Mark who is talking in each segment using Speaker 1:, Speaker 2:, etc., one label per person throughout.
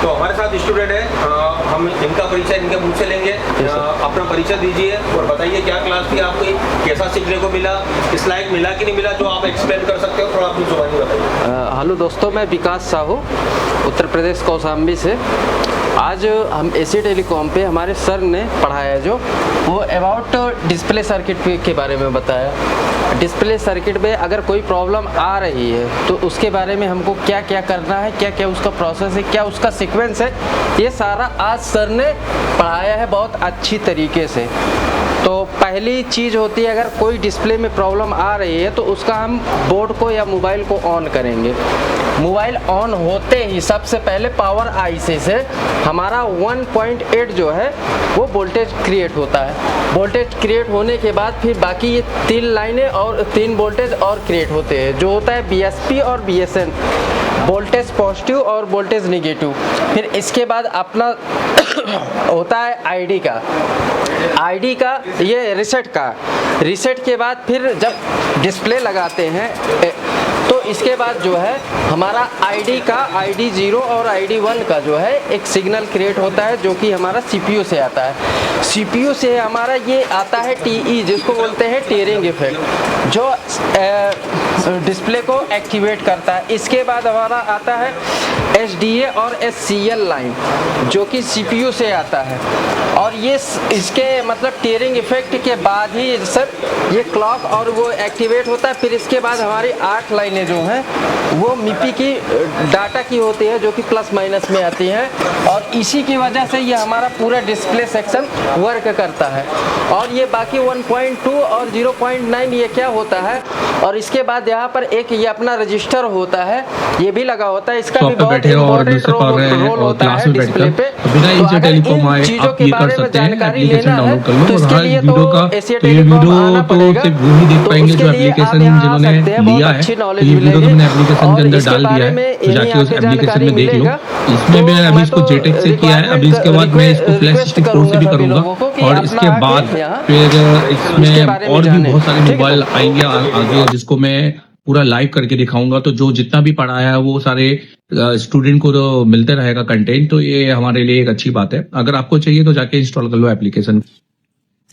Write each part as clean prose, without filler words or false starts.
Speaker 1: तो हमारे साथ स्टूडेंट है, हम इनका परिचय इनके मुंह से लेंगे। अपना परिचय दीजिए और बताइए क्या क्लास थी आपकी, कैसा सीखने को मिला, इस लायक मिला कि नहीं मिला, जो आप एक्सप्लेन कर सकते हो थोड़ा अपनी जुबानी बताइए।
Speaker 2: हेलो दोस्तों, मैं विकास साहू उत्तर प्रदेश कौशाम्बी से। आज हम एसी टेलीकॉम पे हमारे सर ने पढ़ाया जो वो अबाउट डिस्प्ले सर्किट के बारे में बताया। डिस्प्ले सर्किट में अगर कोई प्रॉब्लम आ रही है तो उसके बारे में हमको क्या क्या करना है, क्या क्या उसका प्रोसेस है, क्या उसका सीक्वेंस है, ये सारा आज सर ने पढ़ाया है बहुत अच्छी तरीके से। तो पहली चीज़ होती है, अगर कोई डिस्प्ले में प्रॉब्लम आ रही है तो उसका हम बोर्ड को या मोबाइल को ऑन करेंगे। मोबाइल ऑन होते ही सबसे पहले पावर आईसी से हमारा 1.8 जो है वो वोल्टेज क्रिएट होता है। वोल्टेज क्रिएट होने के बाद फिर बाकी ये 3 लाइनें और 3 वोल्टेज और क्रिएट होते हैं, जो होता है बीएसपी और बीएसएन, वोल्टेज पॉजिटिव और वोल्टेज निगेटिव। फिर इसके बाद अपना होता है आईडी का ये रीसेट के बाद फिर जब डिस्प्ले लगाते हैं तो इसके बाद जो है हमारा आईडी 0 और आईडी 1 का जो है एक सिग्नल क्रिएट होता है, जो कि हमारा सीपीयू से आता है। सीपीयू से हमारा ये आता है टीई, जिसको बोलते हैं टीयरिंग इफेक्ट, जो डिस्प्ले को एक्टिवेट करता है। इसके बाद हमारा आता है एसडीए और एससीएल लाइन, जो कि सीपीयू से आता है। और ये इसके मतलब टीयरिंग इफेक्ट के बाद ही सर ये क्लॉक और वो एक्टिवेट होता है। फिर इसके बाद हमारी 8 लाइनें जो हैं वो मिपी की डाटा की होती है, जो कि प्लस माइनस में आती हैं, और इसी की वजह से ये हमारा पूरा डिस्प्ले सेक्शन वर्क करता है। और ये बाकी 1.2 और 0.9 ये क्या होता है, और इसके बाद यहाँ पर एक ये अपना रजिस्टर होता है, ये भी लगा होता है। इसका भी बहुत इम्पोर्टेंट रोल होता है डिस्प्ले पे। तो अगर इन चीजों के बारे में जानकारी लेना है तो इसके लिए तो एसी टेलीकॉम आना पड़ेगा। तो उसके लिए आप यहाँ आ सकते हैं, बहुत अच्छी नॉलेज मिलेगी। और इसके बारे में यही आपको जानकारी मिलेगा।
Speaker 3: इसमें मैं अभी इसको जेटेक से किया है, अभी इसके बाद मैं इसको फ्लैश 64 से भी करूंगा, और इसके बाद फिर इसमें और भी बहुत सारे मोबाइल आएंगे आगे, जिसको मैं पूरा लाइव करके दिखाऊंगा। तो जो जितना भी पढ़ाया है वो सारे स्टूडेंट को तो मिलते रहेगा कंटेंट, तो ये हमारे लिए एक अच्छी बात है। अगर आपको चाहिए तो जाके इंस्टॉल कर लो एप्लीकेशन।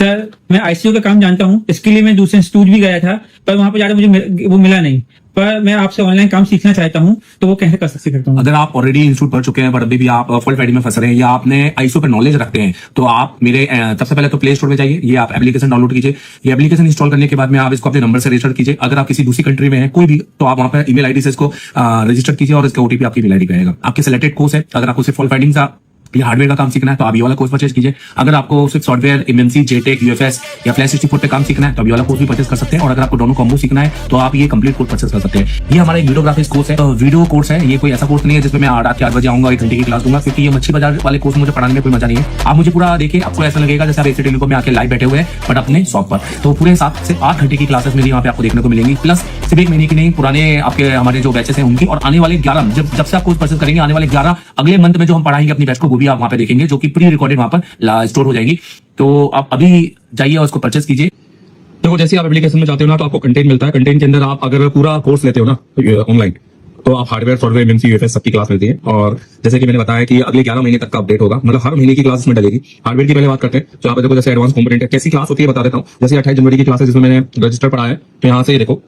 Speaker 4: सर, मैं आईसीयू का काम जानता हूँ, इसके लिए मैं दूसरे इंस्टीट्यूट भी गया था, पर वहां पर जाकर मुझे वो मिला नहीं। पर मैं आपसे ऑनलाइन काम सीखना चाहता हूँ, तो वो कैसे कर सकता हूँ?
Speaker 5: अगर आप ऑलरेडी इंस्टीट्यूट पढ़ चुके हैं पर अभी भी आप फॉल्ट फाइंडिंग में फंस रहे हैं, या आपने आईसीयू पर नॉलेज रखते हैं, तो आप मेरे सबसे पहले तो प्ले स्टोर में जाइए, ये आप एप्लीकेशन डाउनलोड कीजिए। ये एप्लीकेशन इंस्टॉल करने के बाद में आप इसको अपने नंबर से रजिस्टर कीजिए। अगर आप किसी दूसरी कंट्री में हैं कोई भी, तो आप वहां पर ईमेल आईडी से इसको रजिस्टर कीजिए, और इसका ओटीपी आपकी ईमेल आईडी पे आएगा। आपके सिलेक्टेड कोर्स है, अगर आपको सिर्फ फॉल्ट फाइंडिंग का या हार्डवेयर का काम सीखना है तो आप ये वाला कोर्स परचेज कीजिए। अगर आपको सिर्फ सॉफ्टवेयर, एमएनसी, जेटेक, यूएफएस या फ्लैश 64 पे काम सीखना है तो आप ये वाला कोर्स भी परचेज कर सकते हैं। और अगर आपको दोनों कॉम्बो सीखना है तो आप ये कंप्लीट कोर्स परचेज कर सकते हैं। ये हमारा एक वीडियोग्राफिक्स कोर्स है, वीडियो कोर्स है। ये कोई ऐसा कोर्स नहीं है जिसमें मैं रात के 8 बजे आऊंगा 1 घंटे की क्लास दूंगा, क्योंकि ये मच्छी बाजार वाले कोर्स मुझे पढ़ाने में कोई मजा नहीं है। आप मुझे पूरा देखिए, आपको ऐसा लगेगा जैसे आप एसी टेलीकॉम में आके लाइव बैठे हुए हैं, बट अपने शॉप पर। तो पूरे 7 से 8 घंटे की क्लासेस मेरी यहाँ पे आपको देखने को मिलेंगी, प्लस सिर्फ 1 महीने की नहीं, पुराने आपके हमारे जो बैचेस हैं उनकी, और आने वाले 11 जब से आप कोर्स परचेज करेंगे, आने वाले 11 अगले मंथ में जो हम पढ़ाएंगे अपनी बैच को, वो भी आप वहाँ पे देखेंगे, जो कि प्री रिकॉर्डेड वहां पर स्टोर हो जाएगी। तो आप अभी जाइए और उसको परचेज कीजिए। देखो, जैसे आप एप्लीकेशन में जाते हो ना, तो आपको कंटेंट मिलता है। कंटेंट के अंदर आप अगर पूरा कोर्स लेते हो ना ऑनलाइन, तो आप हार्डवेयर, सॉफ्टवेयर, एमएनसी, यूएफएस सबकी क्लास मिलती है। और जैसे कि मैंने बताया कि अगले 11 महीने तक का अपडेट होगा, मतलब हर महीने की क्लास में डलेगी। हार्डवेयर की पहले बात करते हैं, तो आप देखो जैसे एडवांस कंपोनेंट है, कैसी क्लास होती है बता देता हूँ। जैसे 28 जनवरी की क्लास है, जिसमें मैंने रजिस्टर पढ़ा है, तो यहाँ से देखो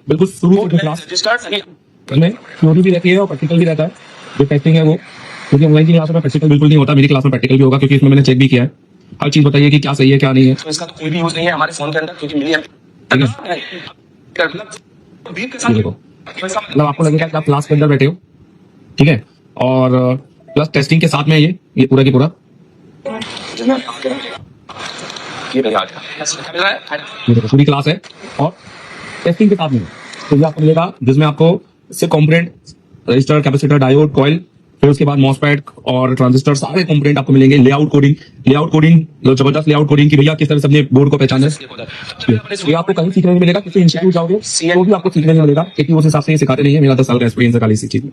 Speaker 5: बिल्कुल शुरू की क्लास में थ्योरी भी रहती है और प्रैक्टिकल भी रहता है। जो टेस्टिंग है वो, क्योंकि ऑनलाइन की क्लास में प्रैक्टिकल बिल्कुल नहीं होता, मेरी क्लास में प्रैक्टिकल भी होगा, क्योंकि इसमें मैंने चेक भी किया है। हर चीज बताइए कि क्या सही है क्या नहीं है।
Speaker 6: तो इसका तो कोई भी यूज नहीं है हमारे फोन के अंदर, क्योंकि मिली
Speaker 5: देखो, मतलब आपको लगेगा कि आप क्लास के अंदर बैठे हो, ठीक है, और प्लस टेस्टिंग के साथ में ये पूरा की पूरा ये देखो पूरी क्लास है, और टेस्टिंग के साथ में तो ये आपको मिलेगा, जिसमें आपको सिर्फ component, register, capacitor, diode, coil, फिर उसके बाद मॉसफेट और ट्रांजिस्टर, सारे कंपोनेंट आपको मिलेंगे। लेआउट कोडिंग जबरदस्त लेआउट कोडिंग की भैया किस तरह से अपने बोर्ड को पहचाना है, ये आपको कहीं सीखने नहीं मिलेगा। किसी इंस्टीट्यूट जाओगे तो भी आपको सीखने नहीं मिलेगा, क्योंकि उस हिसाब से ये सिखाते नहीं है। मेरा 10 साल का एक्सपीरियंस है खाली इसी चीज में।